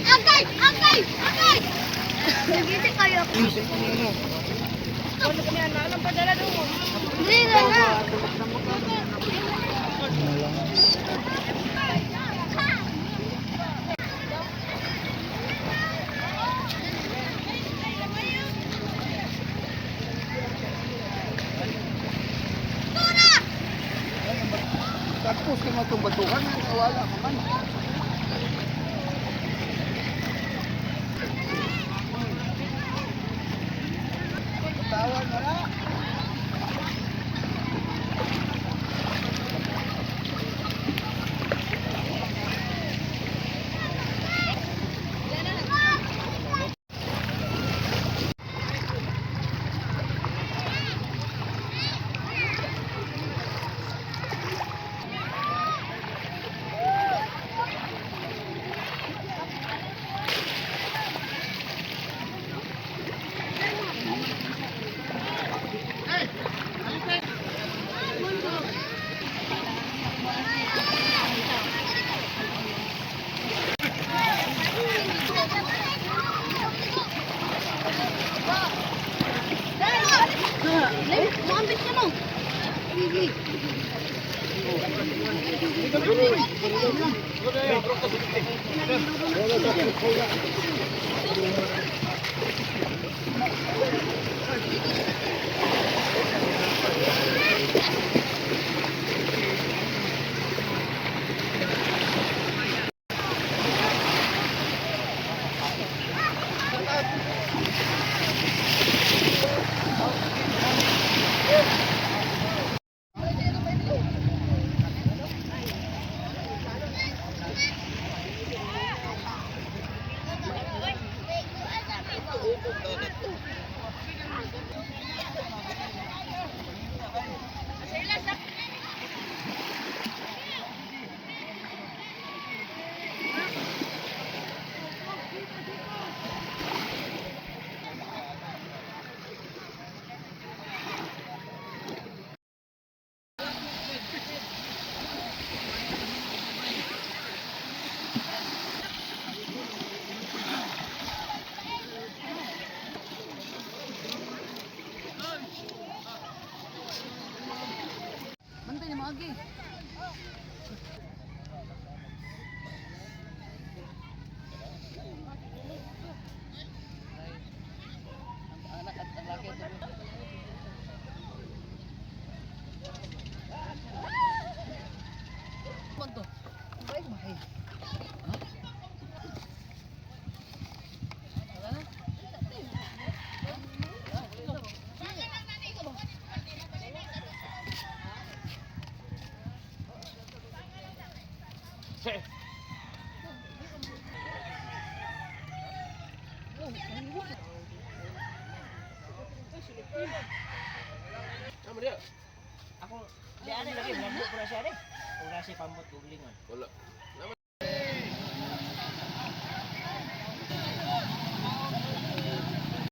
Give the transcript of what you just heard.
Angkay! Angkay! Angkay! Nagisi kayo. Ano kami anong padala doon? Hindi na na. Tapos kung itong batuhan, wala ka man. Tawan na lang. Maambit ka mo. Bantay ni Magi. Anak at laki ito. Banto. Baik bahay. Kamu dia? Aku dia ada lagi, belum pernah siapa deh. Udah si pambut googling kan.